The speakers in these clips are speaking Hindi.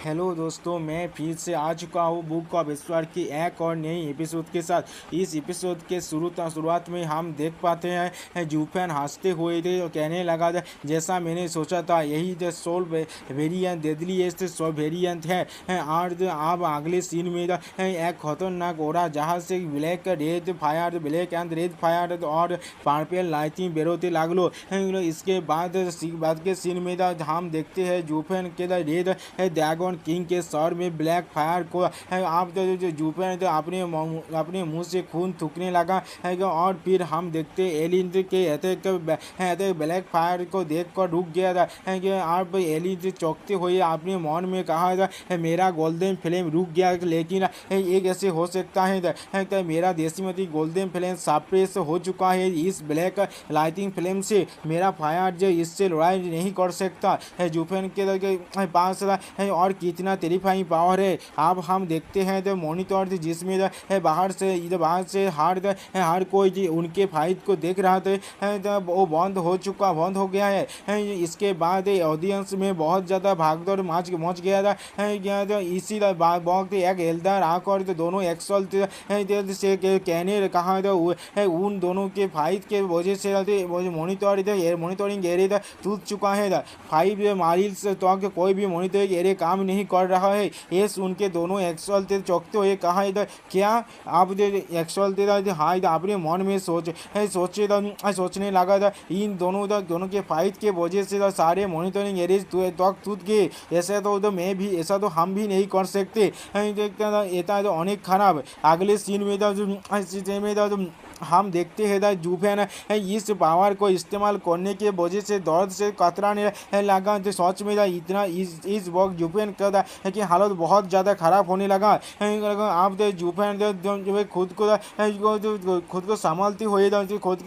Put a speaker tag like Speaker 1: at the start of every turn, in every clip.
Speaker 1: हेलो दोस्तों, मैं फिर से आ चुका हूँ बुक ऑफ स्वर की एक और नई एपिसोड के साथ। इस एपिसोड के शुरुआत में हम देख पाते हैं जूफेन हंसते हुए थे और कहने लगा था, जैसा मैंने सोचा था यही the sole variant deadliest sole variant है। और अब अगले सीन में एक खतरनाक ओरा जहाँ से ब्लैक एंड रेड फायर और पर्पल लाइटिंग बेरोते लागलो। इसके बाद के सीन में हम देखते हैं जूफेन के रेड ड्रैगन किंग के सर में ब्लैक फायर को आप जूफेन अपने मुंह से खून थूकने लगा और फिर हम देखते एलिन के अटैक ब्लैक फायर को देख कर रुक गया था। आप एलिन चौंकते हुए अपने मन में कहा था, मेरा गोल्डन फ्लेम रुक गया, लेकिन ये कैसे हो सकता है। मेरा देसीमती गोल्डन फ्लेम सप्रेस हो चुका है इस ब्लैक लाइटिंग फ्लेम से। मेरा फायर जो इससे लड़ाई नहीं कर सकता है। जूफेन के पास और कितना टेरिफाइंग पावर है। अब हम देखते हैं तो मॉनिटर जिसमें बाहर से हर कोई उनके फाइट को देख रहा था, तो वो बंद हो गया है। इसके बाद ऑडियंस में बहुत ज़्यादा भागदौड़ मच गया था। तो इसी वक्त एक एल्डर आकर तो दोनों एक्सल से कहने कहा था, उन दोनों के फाइट के वजह से मॉनिटरिंग एरिया टूट चुका है। 5 माइल्स तक कोई भी मॉनिटरिंग एरिया काम नहीं कर रहा है। ये सुन के दोनों एक्सल थे चौंकते हुए कहा, इधर क्या आप एक्सल थे हाँ अपने मन में सोचने लगा था, इन दोनों के फाइट के वजह से सारे मॉनिटरिंग एरियाज तक टूट गए। ऐसा तो हम भी नहीं कर सकते। এটা तो अनेक खराब। अगले सीन में हम देखते हैं जूफेन इस पावर को इस्तेमाल करने के वजह से दर्द से कतराने लगा। तो सच में इतना इस वक्त जूफेन का कि हालत बहुत ज़्यादा ख़राब होने लगा। आप जूफेन जो खुद को संभालते हुए खुद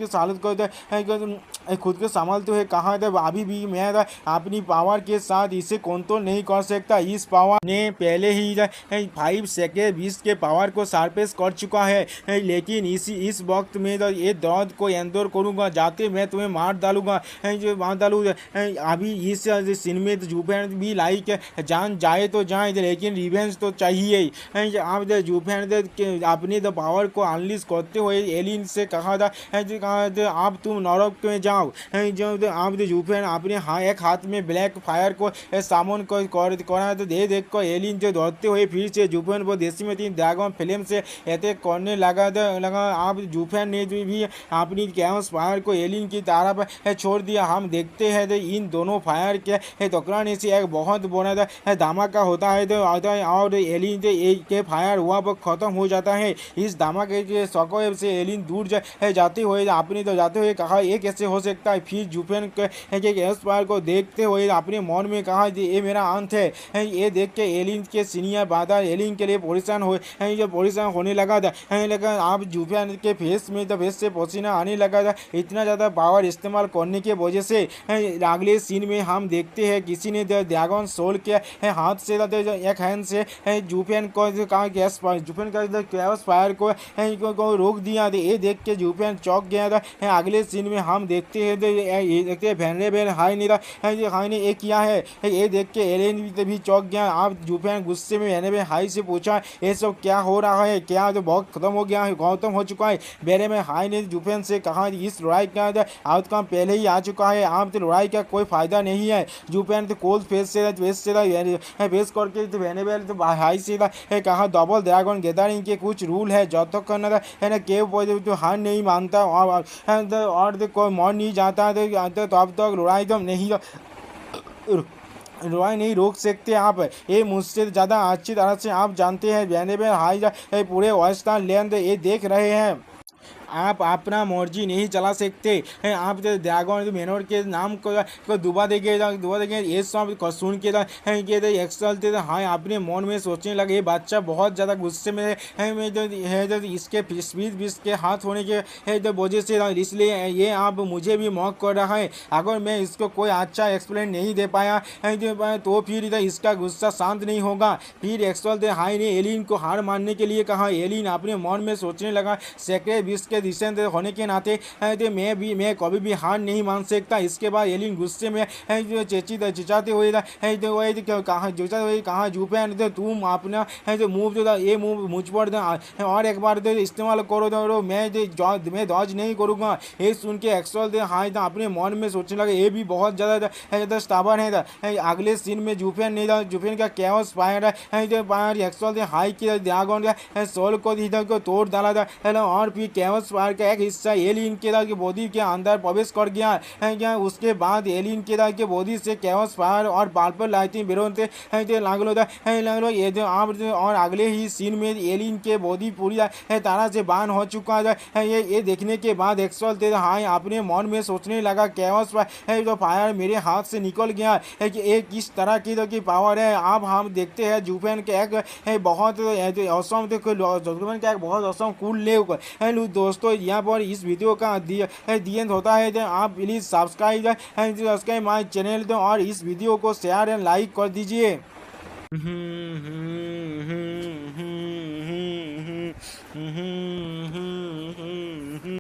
Speaker 1: को संभालते हुए कहा था, अभी भी मैं अपनी पावर के साथ इसे कंट्रोल नहीं कर सकता। इस पावर ने पहले ही 5 सेकेंड 20 के पावर को सरपेस कर चुका है, लेकिन इस वक्त में ये दर्द को एंडोर करूँगा, जाते मैं तुम्हें मार डालूंगा। अभी इस सीन में जूफेन भी लाइक जान जाए तो जाए, लेकिन रिवेंज तो चाहिए। आप जूफेन अपने पावर को अनलिश करते हुए एलिन से कहा था, आप तुम नरक में जाओ। आप जूफेन अपने एक हाथ में ब्लैक फायर को सामन करा तो देख कर एलिन जो दौड़ते हुए फिर से जूफेन को देसी में 3 ड्रैगन फ्लेम से अटैक करने लगा। आप जूफेन ने भी अपनी कैम्स फायर को एलिन की तरफ छोड़ दिया। हम देखते हैं तो इन दोनों फायर के टकराने से एक बहुत बड़ा धमाका होता है और एलिन के फायर हुआ पर ख़त्म हो जाता है। इस धमाके के शॉकवेव से एलिन दूर जाते हुए कहा, ये कैसे हो सकता है। फिर जूफेन के कैम्स फायर को देखते हुए अपने मन में कहा, ये मेरा अंत है। ये देख के एलिन के सीनियर बादल एलिन के लिए परेशान होने लगा था। आप जूफेन के फेस से पसीना आने लगा था, इतना ज़्यादा पावर इस्तेमाल करने की वजह से। अगले सीन में हम देखते हैं किसी ने ड्रैगन सोल के हाथ से एक हैंड से जूफेन का गैस फायर को रोक दिया। ये देख के जूफेन चौंक गया था। अगले सीन में हम देखते हैं वेनरेबल हाई ने ये किया है। ये देख के एलिन भी चौंक गया। आप जूफेन गुस्से में वेनरेबल हाई से पूछा, ये सब क्या हो रहा है, क्या तो बहुत खत्म हो चुका है। वेनरेबल हाई ने जूफेन से कहा, इस लड़ाई का आउटकम पहले ही आ चुका है, आप तो लड़ाई का कोई फायदा नहीं है। जूफेन तो कोल्ड फेस फेस करके वेनरेबल हाई से कहा, डबल ड्रैगन गैदरिंग के कुछ रूल है, जब तक केव हार नहीं मानता और कोई मर नहीं जाता तब तक लड़ाई नहीं रोक सकते आप। ये मुझसे ज़्यादा अच्छी तरह से आप जानते हैं। वेनरेबल हाई पूरे वेस्टर्न लैंड ये देख रहे हैं, आप अपना मर्जी नहीं चला सकते हैं। आप ड्रैगन मेनोर के नाम को दुबा देंगे ये सब सुन के एक्सल थे। हाँ, अपने मन में सोचने लगे, ये बच्चा बहुत ज़्यादा गुस्से में है इसके बीस के हाथ होने के वजह से, इसलिए ये आप मुझे भी मौक कर रहा है। अगर मैं इसको कोई अच्छा एक्सप्लेन नहीं दे पाया तो फिर इसका गुस्सा शांत नहीं होगा। फिर एक्सल हाई ने एलिन को हार मानने के लिए कहा। एलिन अपने मन में सोचने लगा, सेक्रेट बीस के के डिसीजन होने के नाते मैं कभी भी हार नहीं मान सकता। इसके बाद एलियन गुस्से में जो चिचाते हुए कहा जूफेन तुम अपना जो मूव जो था ये मूव मुझ पर और एक बार इस्तेमाल करो मैं दौज नहीं करूँगा। ये सुन के एक्सल हाँ अपने मन में सोचने लगे ये भी बहुत ज़्यादा स्टाबर्न है। अगले सीन में जूफेन नहीं था, जूफेन का कैओस फायर एक्सल हाई किया ड्रैगन का सोल को तोड़ डाला था और फिर कैओस फायर का एक हिस्सा एलियन के बॉडी के अंदर प्रवेश कर गया। उसके बाद एलियन के बॉडी से कैओस फायर और पर्पल लाइटिंग बेरोते लागलो ये जो आप और अगले ही सीन में एलियन के बॉडी पूरी तरह से बान हो चुका है। ये देखने के बाद एक्सल हाँ अपने मन में सोचने लगा कैओस जो फायर मेरे हाथ से निकल गया है कि एक किस तरह की पावर है। अब हम देखते हैं जूफेन के एक बहुत औसम जूफेन का एक बहुत औसम कूल ले दोस्तों। यहाँ पर इस वीडियो का दी होता है तो आप प्लीज़ सब्सक्राइब माई चैनल और इस वीडियो को शेयर एंड लाइक कर दीजिए।